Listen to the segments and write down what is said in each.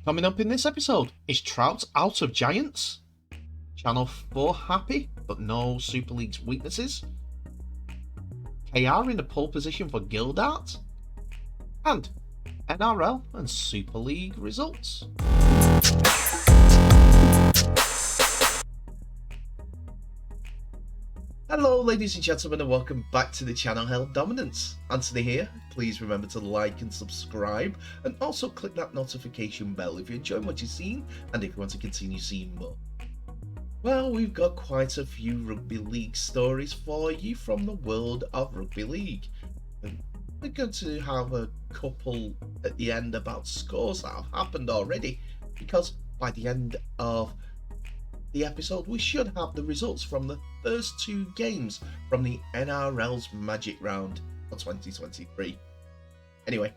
Coming up in this episode, is Trout out of Giants? Channel 4 happy, but no Super League's weaknesses? KR in the pole position for Gildart? And NRL and Super League results. Hello ladies and gentlemen, and welcome back to the channel Held Dominance. Anthony here. Please remember to like and subscribe, and also click that notification bell if you enjoy what you've seen and if you want to continue seeing more. Well, we've got quite a few Rugby League stories for you from the world of Rugby League. And we're going to have a couple at the end about scores that have happened already, because by the end of the episode we should have the results from the first two games from the NRL's Magic Round for 2023. Anyway,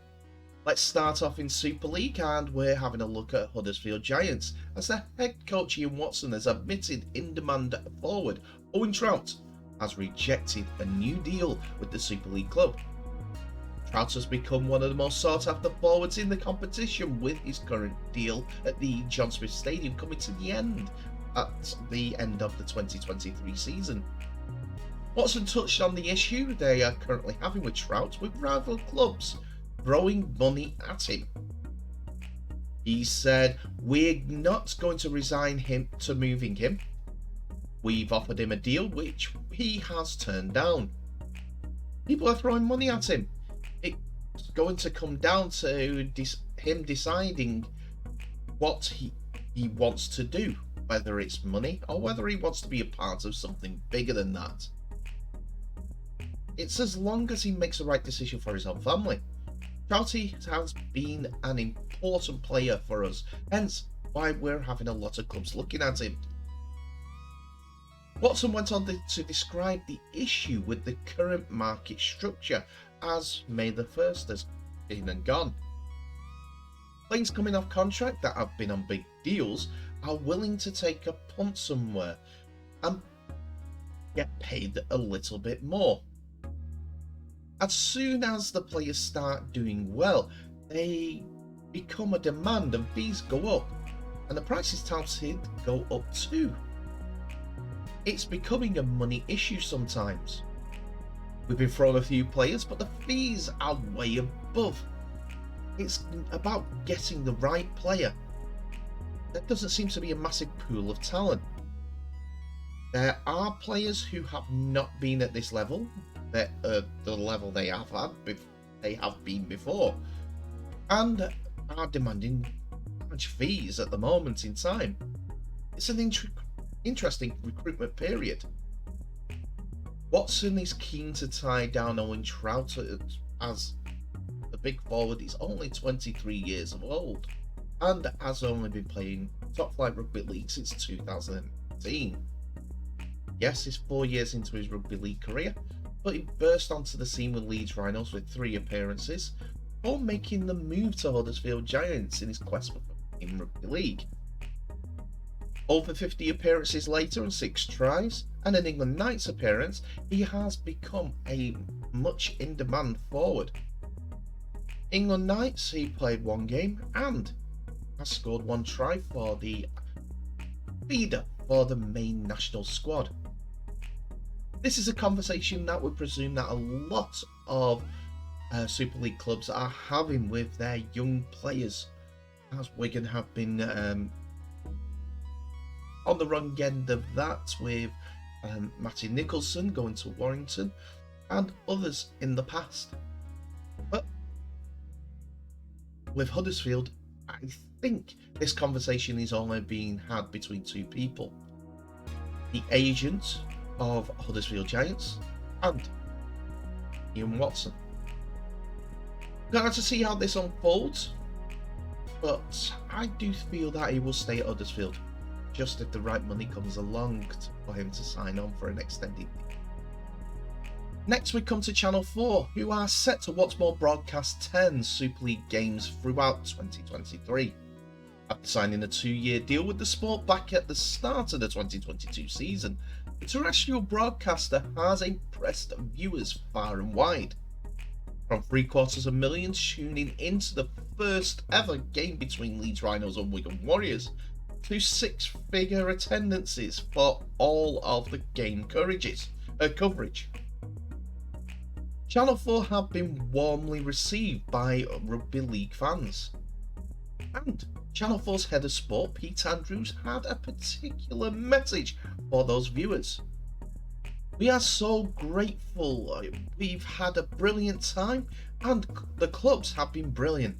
let's start off in Super League, and we're having a look at Huddersfield Giants as their head coach Ian Watson has admitted in-demand forward Owen Trout has rejected a new deal with the Super League club. Trout has become one of the most sought after forwards in the competition, with his current deal at the John Smith Stadium coming to the end at the end of the 2023 season. Watson touched on the issue they are currently having with Trout, with rival clubs throwing money at him. He said, "We're not going to resign him to moving him. We've offered him a deal which he has turned down. People are throwing money at him. It's going to come down to him deciding what he wants to do, whether it's money or whether he wants to be a part of something bigger than that. It's as long as he makes the right decision for his own family. Trouty has been an important player for us, hence why we're having a lot of clubs looking at him." Watson went on to describe the issue with the current market structure as May the 1st has been and gone. Players coming off contract that have been on big deals are willing to take a punt somewhere and get paid a little bit more. As soon as the players start doing well, they become a demand and fees go up, and the prices touted go up too. It's becoming a money issue sometimes. We've been throwing a few players, but the fees are way above. It's about getting the right player. There doesn't seem to be a massive pool of talent. There are players who have not been at this level, the level they have been before, and are demanding large fees at the moment in time. It's an interesting recruitment period. Watson is keen to tie down Owen Trout as the big forward is only 23 years old and has only been playing top flight rugby league since 2018. Yes, he's 4 years into his rugby league career, but he burst onto the scene with Leeds Rhinos with 3 appearances before making the move to Huddersfield Giants in his quest for in rugby league. Over 50 appearances later and 6 tries and an England Knights appearance, he has become a much in-demand forward. England Knights, he played 1 game and has scored 1 try for the feeder for the main national squad. This is a conversation that we presume that a lot of Super League clubs are having with their young players, as Wigan have been on the wrong end of that, with Matty Nicholson going to Warrington and others in the past. But with Huddersfield, I think this conversation is only being had between 2 people: the agent of Huddersfield Giants and Ian Watson. Gonna have to see how this unfolds, but I do feel that he will stay at Huddersfield, just if the right money comes along for him to sign on for an extended deal. Next we come to Channel 4, who are set to once more broadcast 10 Super League games throughout 2023. After signing a 2-year deal with the sport back at the start of the 2022 season, the terrestrial broadcaster has impressed viewers far and wide. From 750,000 tuning into the first ever game between Leeds Rhinos and Wigan Warriors, to six-figure attendances for all of the game coverage. Channel 4 have been warmly received by rugby league fans. And Channel 4's head of sport, Pete Andrews, had a particular message for those viewers. We are so grateful. We've had a brilliant time and the clubs have been brilliant.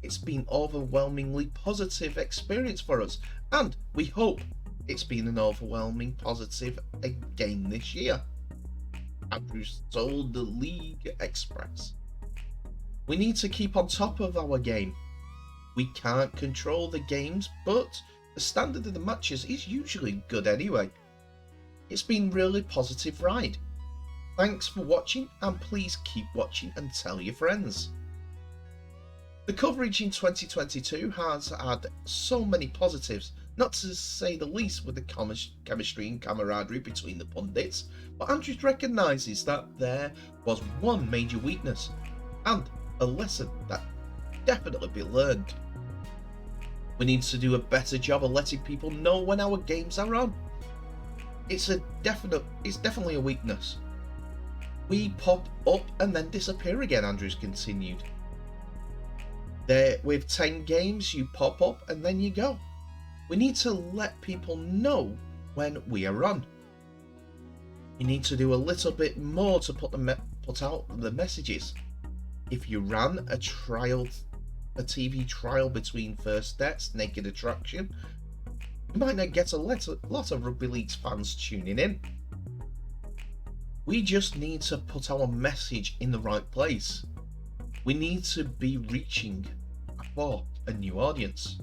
It's been overwhelmingly positive experience for us, and we hope it's been an overwhelming positive again this year, Andrews told the League Express. We need to keep on top of our game. We can't control the games, but the standard of the matches is usually good anyway. It's been really positive ride. Thanks for watching, and please keep watching and tell your friends. The coverage in 2022 has had so many positives, not to say the least with the chemistry and camaraderie between the pundits, but Andrews recognises that there was one major weakness, and a lesson that definitely be learned. We need to do a better job of letting people know when our games are on. It's definitely a weakness. We pop up and then disappear again, Andrews continued. With 10 games, you pop up and then you go. We need to let people know when we are on. You need to do a little bit more to put out the messages. If you ran a TV trial between First Debts, Naked Attraction, you might not get a lot of Rugby League's fans tuning in. We just need to put our message in the right place. We need to be reaching for a new audience.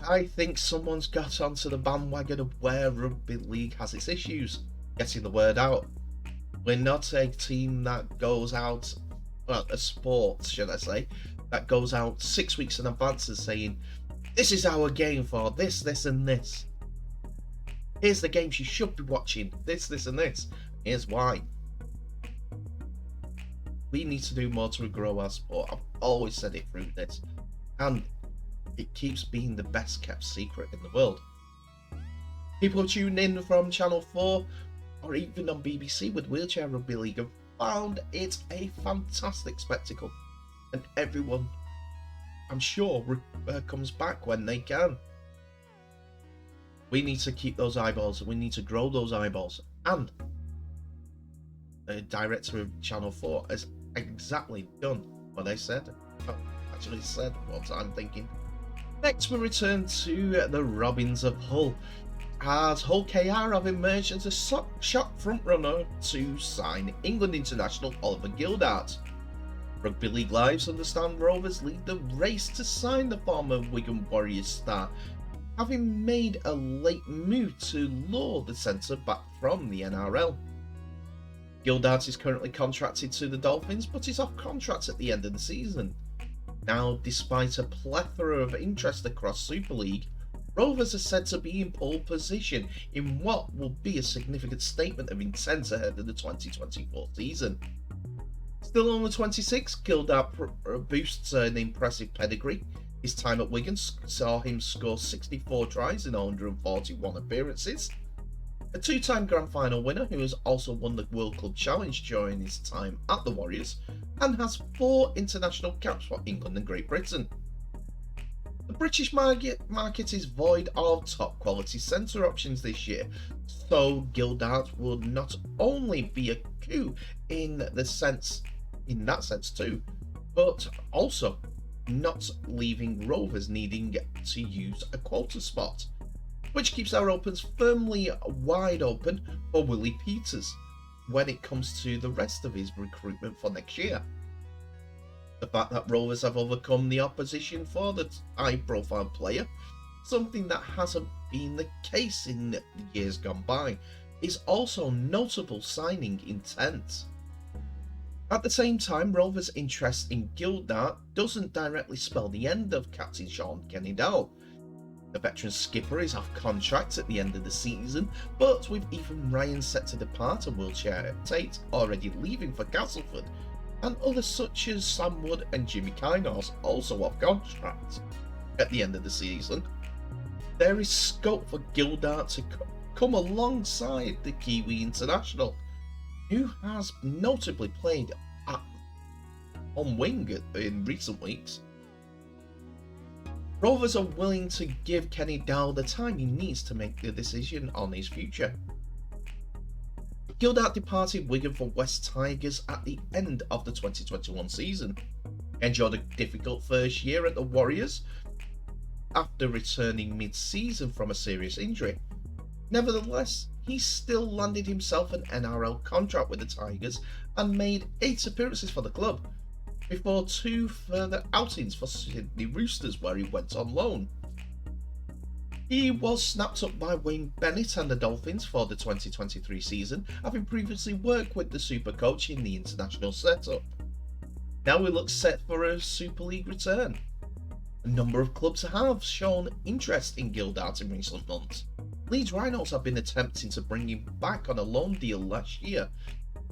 I think someone's got onto the bandwagon of where Rugby League has its issues, getting the word out. We're not a team that goes out, well, a sport, should I say, that goes out 6 weeks in advance and saying, this is our game for this, this and this. Here's the games you should be watching, this, this and this. Here's why. We need to do more to grow our sport. I've always said it through this, and it keeps being the best kept secret in the world. People who tune in from Channel 4 or even on BBC with Wheelchair Rugby League have found it a fantastic spectacle, and everyone, I'm sure, comes back when they can. We need to keep those eyeballs, we need to grow those eyeballs, and the director of Channel 4 has exactly done what I said. Oh, actually said what I'm thinking. Next we return to the Robins of Hull, as Hull KR have emerged as a shot frontrunner to sign England international Oliver Gildart. Rugby League Live's understand Rovers lead the race to sign the former Wigan Warriors star, having made a late move to lure the centre back from the NRL. Gildart is currently contracted to the Dolphins, but is off contract at the end of the season. Now, despite a plethora of interest across Super League, Rovers are said to be in pole position in what will be a significant statement of intent ahead of the 2024 season. Still only 26, Gildart boosts an impressive pedigree. His time at Wigan saw him score 64 tries in 141 appearances. A two-time Grand Final winner who has also won the World Club Challenge during his time at the Warriors, and has 4 international caps for England and Great Britain. The British market is void of top quality centre options this year, so Gildart would not only be a coup in that sense too, but also not leaving Rovers needing to use a quota spot, which keeps our opens firmly wide open for Willie Peters when it comes to the rest of his recruitment for next year. The fact that Rovers have overcome the opposition for the high-profile player, something that hasn't been the case in the years gone by, is also notable signing intent. At the same time, Rovers' interest in Gildart doesn't directly spell the end of Captain Sean Kenny-Dowell. The veteran skipper is off contract at the end of the season, but with Ethan Ryan set to depart and wheelchair Tate already leaving for Castleford, and others such as Sam Wood and Jimmy Kynors also off contract at the end of the season, there is scope for Gildart to come alongside the Kiwi international, who has notably played on wing in recent weeks. Rovers are willing to give Kenny Dowell the time he needs to make the decision on his future. Gildart departed Wigan for West Tigers at the end of the 2021 season. Endured a difficult first year at the Warriors after returning mid-season from a serious injury. Nevertheless, he still landed himself an NRL contract with the Tigers and made 8 appearances for the club, before 2 further outings for Sydney Roosters where he went on loan. He was snapped up by Wayne Bennett and the Dolphins for the 2023 season, having previously worked with the Super Coach in the international setup. Now he looks set for a Super League return. A number of clubs have shown interest in Gildart in recent months. Leeds Rhinos have been attempting to bring him back on a loan deal last year,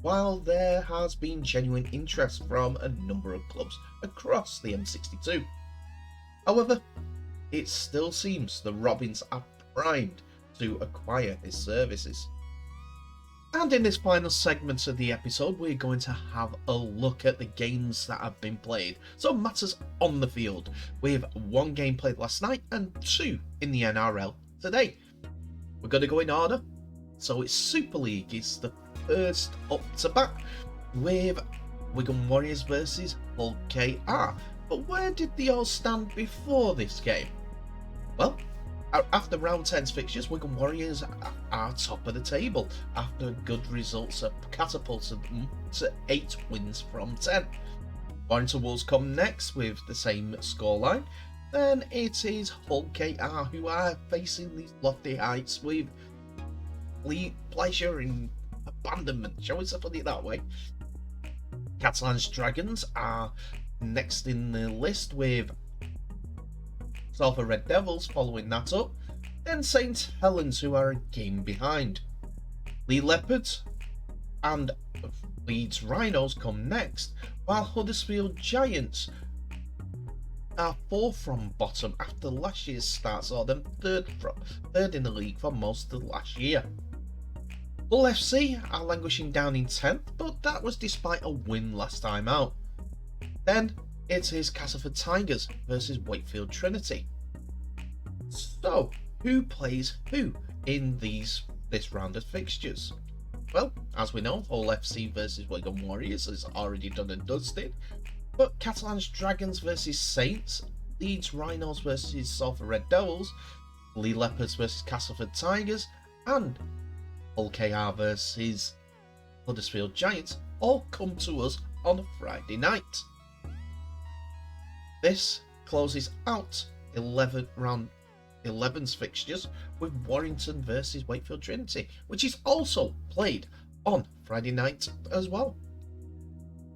while there has been genuine interest from a number of clubs across the M62. However, it still seems the Robins are primed to acquire his services. And in this final segment of the episode, we're going to have a look at the games that have been played. So matters on the field, with 1 game played last night and 2 in the NRL today. We're going to go in order. So it's Super League is the first up to bat, with Wigan Warriors versus Hull KR. But where did they all stand before this game? Well, after round 10's fixtures, Wigan Warriors are top of the table after good results have catapulted them to 8 wins from 10. Warrington Wolves come next with the same scoreline. Then it is Hull KR who are facing these lofty heights with pleasure and abandonment, shall we put it that way. Catalan's Dragons are next in the list with Salford Red Devils following that up, then St Helens who are a game behind. Lee Leopards and Leeds Rhinos come next, while Huddersfield Giants are 4 from bottom after last year's start saw them third in the league for most of last year. Hull FC are languishing down in 10th, but that was despite a win last time out. Then it is Castleford Tigers versus Wakefield Trinity. So, who plays who in this round of fixtures? Well, as we know, Hull FC versus Wigan Warriors is already done and dusted, but Catalan's Dragons versus Saints, Leeds Rhinos versus Salford Red Devils, Lee Leopards versus Castleford Tigers, and Hull KR versus Huddersfield Giants all come to us on Friday night. This closes out round 11's fixtures with Warrington versus Wakefield Trinity, which is also played on Friday night as well.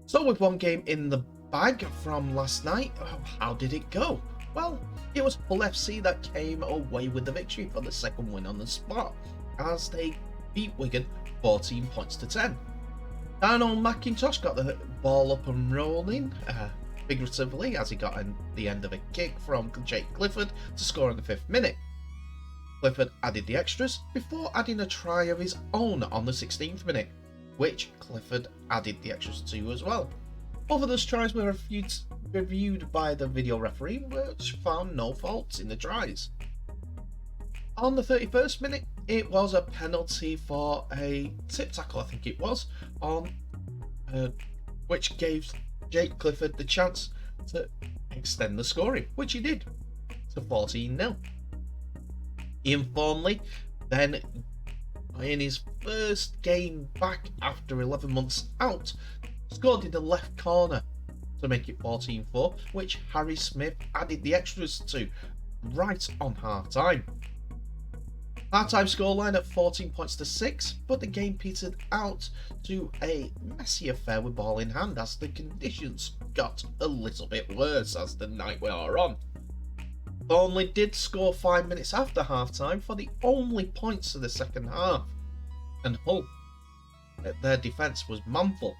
So with 1 game in the bag from last night, how did it go? Well, it was Hull FC that came away with the victory for the 2nd win on the spot, as they beat Wigan 14 points to 10. Darnell McIntosh got the ball up and rolling, figuratively, as he got in the end of a kick from Jake Clifford to score in the 5th minute. Clifford added the extras before adding a try of his own on the 16th minute, which Clifford added the extras to as well. Both of those tries were reviewed by the video referee, which found no faults in the tries. On the 31st minute, it was a penalty for a tip tackle, I think it was, on which gave Jake Clifford the chance to extend the scoring, which he did, to 14-0. Ian Thornley, then in his first game back after 11 months out, scored in the left corner to make it 14-4, which Harry Smith added the extras to right on half-time. Half-time scoreline at 14 points to 6, but the game petered out to a messy affair with ball in hand as the conditions got a little bit worse as the night wore on. Thornley did score 5 minutes after half-time for the only points of the second half, and Hull, their defence was manful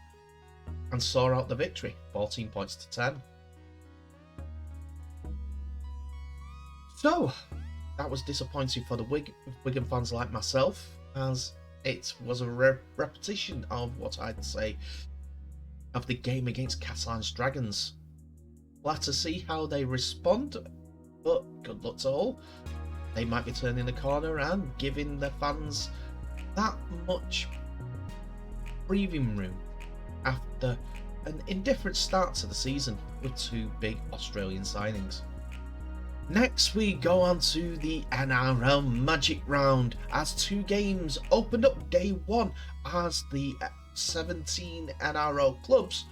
and saw out the victory, 14 points to 10. So, that was disappointing for the Wigan fans like myself, as it was a repetition of what I'd say of the game against Catalan's Dragons. We'll have to see how they respond, but good luck to all. They might be turning the corner and giving their fans that much breathing room after an indifferent start to the season with 2 big Australian signings. Next, we go on to the NRL Magic Round, as 2 games opened up day 1 as the 17 NRL clubs,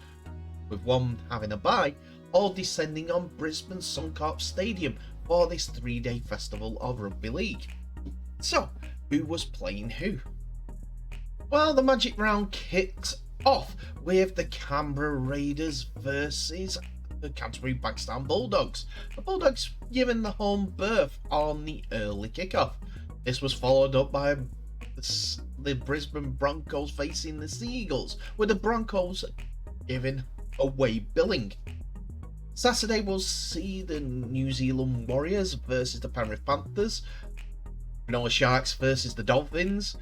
with one having a bye, all descending on Brisbane Suncorp Stadium for this 3-day festival of Rugby League. So, who was playing who? Well, the Magic Round kicked off with the Canberra Raiders versus the Canterbury Bankstown Bulldogs. The Bulldogs given the home berth on the early kickoff. This was followed up by the Brisbane Broncos facing the Seagulls, with the Broncos giving away billing. Saturday will see the New Zealand Warriors versus the Penrith Panthers, Cronulla Sharks versus the Dolphins,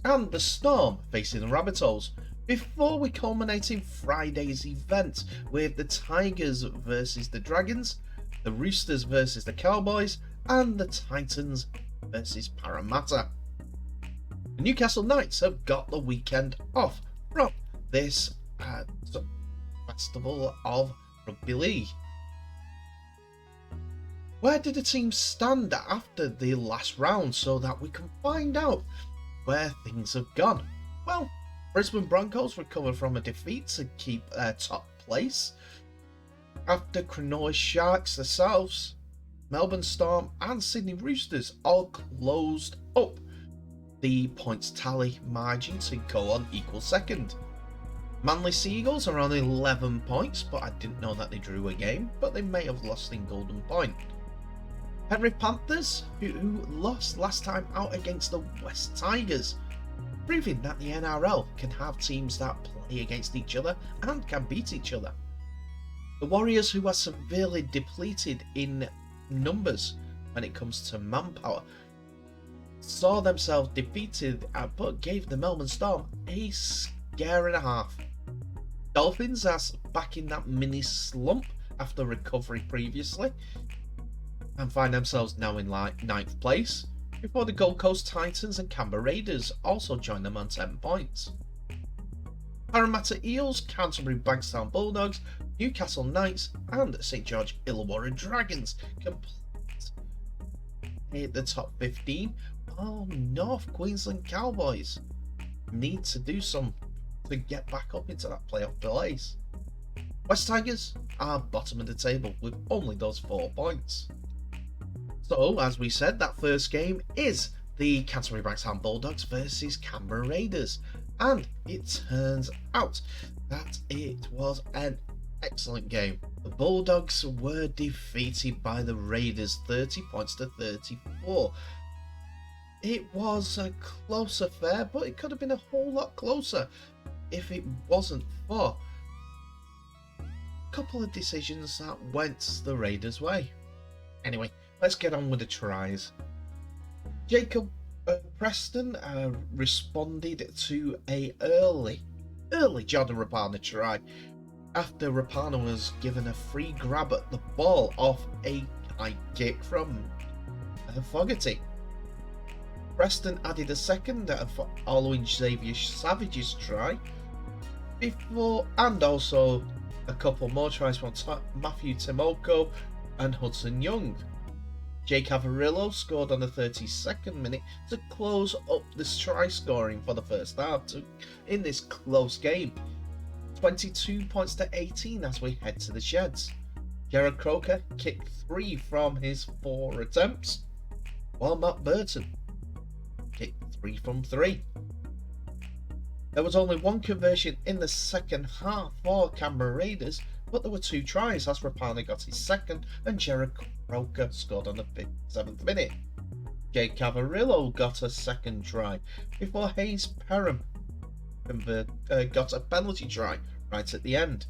and the Storm facing the Rabbitohs, before we culminate in Friday's event with the Tigers versus the Dragons, the Roosters versus the Cowboys, and the Titans versus Parramatta. The Newcastle Knights have got the weekend off from this festival of Rugby League. Where did the team stand after the last round so that we can find out where things have gone? Well, Brisbane Broncos recovered from a defeat to keep their top place. After Cronulla Sharks, the Souths, Melbourne Storm and Sydney Roosters all closed up the points tally margin to go on equal second. Manly Seagulls are on 11 points, but I didn't know that they drew a game, but they may have lost in Golden Point. Penrith Panthers, who lost last time out against the West Tigers, proving that the NRL can have teams that play against each other and can beat each other. The Warriors, who are severely depleted in numbers when it comes to manpower, saw themselves defeated but gave the Melbourne Storm a scare and a half. Dolphins are back in that mini slump after recovery previously and find themselves now in 9th place, before the Gold Coast Titans and Canberra Raiders also join them on 10 points. Parramatta Eels, Canterbury Bankstown Bulldogs, Newcastle Knights and St George Illawarra Dragons complete the top 15, while North Queensland Cowboys need to do some to get back up into that playoff place. West Tigers are bottom of the table with only those 4 points. So, as we said, that first game is the Canterbury Bankstown Bulldogs versus Canberra Raiders, and it turns out that it was an excellent game. The Bulldogs were defeated by the Raiders 30 points to 34. It was a close affair, but it could have been a whole lot closer if it wasn't for a couple of decisions that went the Raiders' way. Anyway, let's get on with the tries. Jacob Preston responded to a early Jordan Rapana try after Rapana was given a free grab at the ball off a high kick from Fogarty. Preston added a second following Xavier Savage's try, and also a couple more tries from Matthew Timoko and Hudson Young. Jake Avarillo scored on the 32nd minute to close up the try scoring for the first half in this close game. 22 points to 18 as we head to the sheds. Jared Croker kicked 3 from his 4 attempts, while Matt Burton kicked 3 from 3. There was only one conversion in the second half for Canberra Raiders, but there were 2 tries as Rapana got his second and Jared Croker scored on the 57th minute. Jake Cavarillo got a second try before Hayes Perham got a penalty try right at the end.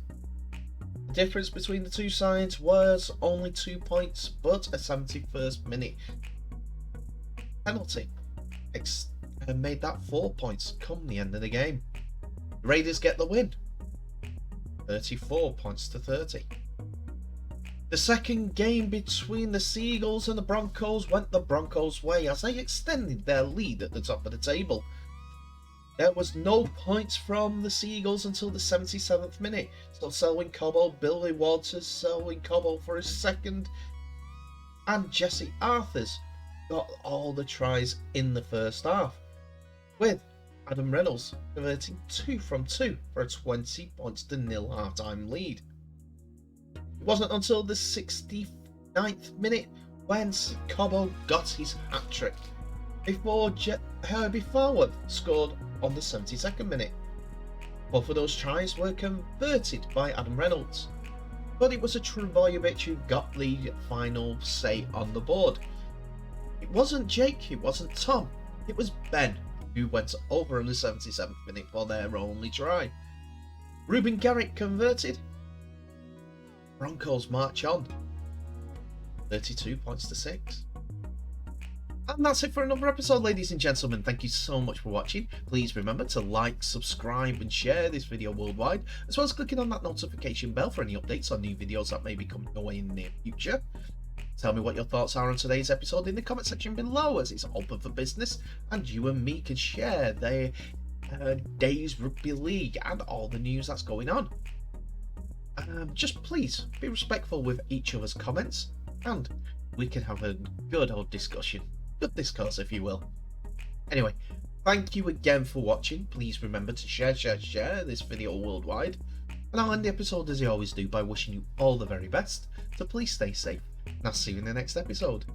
The difference between the 2 sides was only 2 points, but a 71st minute penalty made that 4 points come the end of the game. The Raiders get the win, 34 points to 30. The second game between the Seagulls and the Broncos went the Broncos' way as they extended their lead at the top of the table. There was no points from the Seagulls until the 77th minute, so Selwyn Cobbo, Billy Walters, Selwyn Cobbo for his second, and Jesse Arthurs got all the tries in the first half, with Adam Reynolds converting 2 from 2 for a 20 points to 0 half-time lead. It wasn't until the 69th minute when Cobbo got his hat-trick before Herbie Farworth scored on the 72nd minute. Both of those tries were converted by Adam Reynolds, but it was a Trbojevic who got the final say on the board. It wasn't Jake, it wasn't Tom, it was Ben who went over in the 77th minute for their only try. Ruben Garrick converted. Broncos march on, 32 points to 6. And that's it for another episode, ladies and gentlemen. Thank you so much for watching. Please remember to like, subscribe and share this video worldwide, as well as clicking on that notification bell for any updates on new videos that may be coming your way in the near future. Tell me what your thoughts are on today's episode in the comment section below, as it's open for business and you and me can share the day's rugby league and all the news that's going on. Just please be respectful with each other's comments and we can have a good old discussion, good discourse if you will. Anyway, thank you again for watching. Please remember to share this video worldwide, and I'll end the episode as I always do by wishing you all the very best, so please stay safe and I'll see you in the next episode.